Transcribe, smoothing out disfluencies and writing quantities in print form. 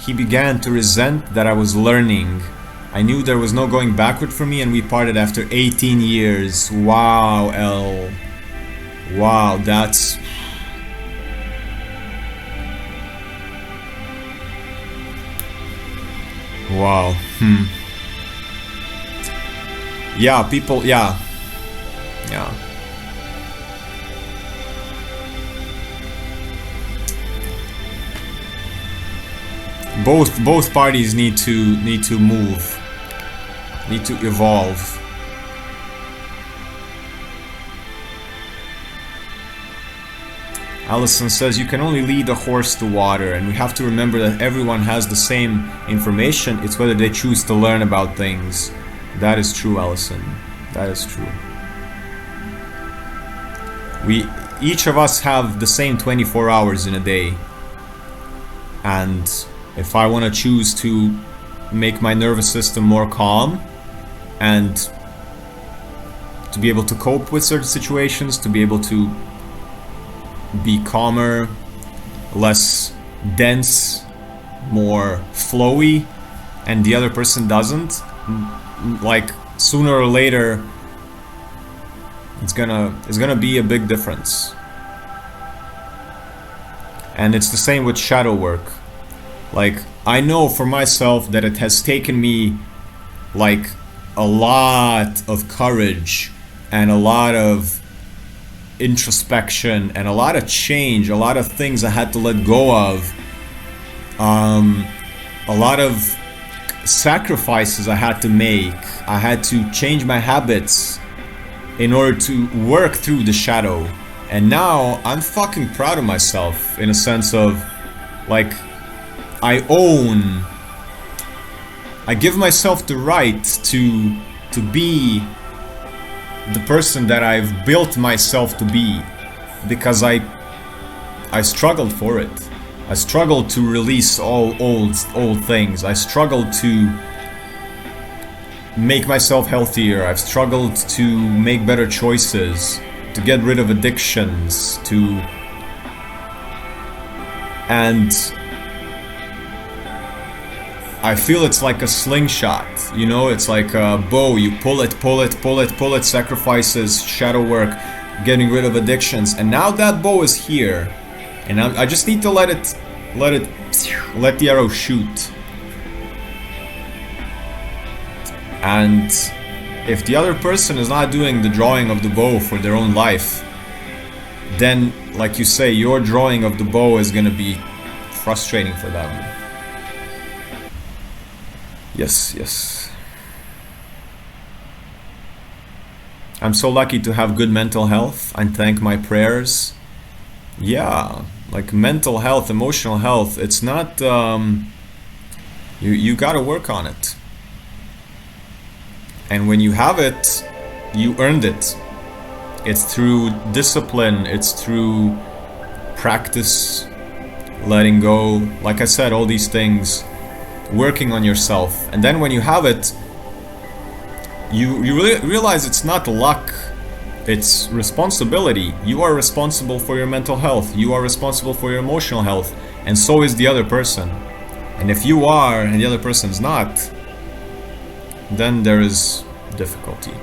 He began to resent that I was learning. I knew there was no going backward for me, and we parted after 18 years. Wow, L. Wow, that's... Wow. Yeah, people, yeah. Yeah. Both parties need to move. Need to evolve. Allison says you can only lead a horse to water, and we have to remember that everyone has the same information. It's whether they choose to learn about things. That is true, Allison. That is true. Each of us have the same 24 hours in a day. And if I want to choose to make my nervous system more calm and to be able to cope with certain situations, to be able to be calmer, less dense, more flowy, and the other person doesn't, like sooner or later it's gonna be a big difference. And it's the same with shadow work. Like, I know for myself that it has taken me like a lot of courage and a lot of introspection and a lot of change, a lot of things I had to let go of, a lot of sacrifices I had to make. I had to change my habits in order to work through the shadow. And now I'm fucking proud of myself in a sense of, like, I give myself the right to be the person that I've built myself to be, because I struggled for it. I struggled to release all old things. I struggled to make myself healthier. I've struggled to make better choices, to get rid of addictions, and I feel it's like a slingshot, you know, it's like a bow. You pull it, sacrifices, shadow work, getting rid of addictions, and now that bow is here, and I just need to let the arrow shoot. And if the other person is not doing the drawing of the bow for their own life, then, like you say, your drawing of the bow is gonna be frustrating for them. Yes. I'm so lucky to have good mental health and thank my prayers. Yeah, like mental health, emotional health, it's not, you gotta work on it. And when you have it, you earned it. It's through discipline, it's through practice, letting go, like I said, all these things, working on yourself. And then when you have it, you really realize it's not luck, it's responsibility. You are responsible for your mental health, you are responsible for your emotional health, and so is the other person. And if you are and the other person's not, then there is difficulty.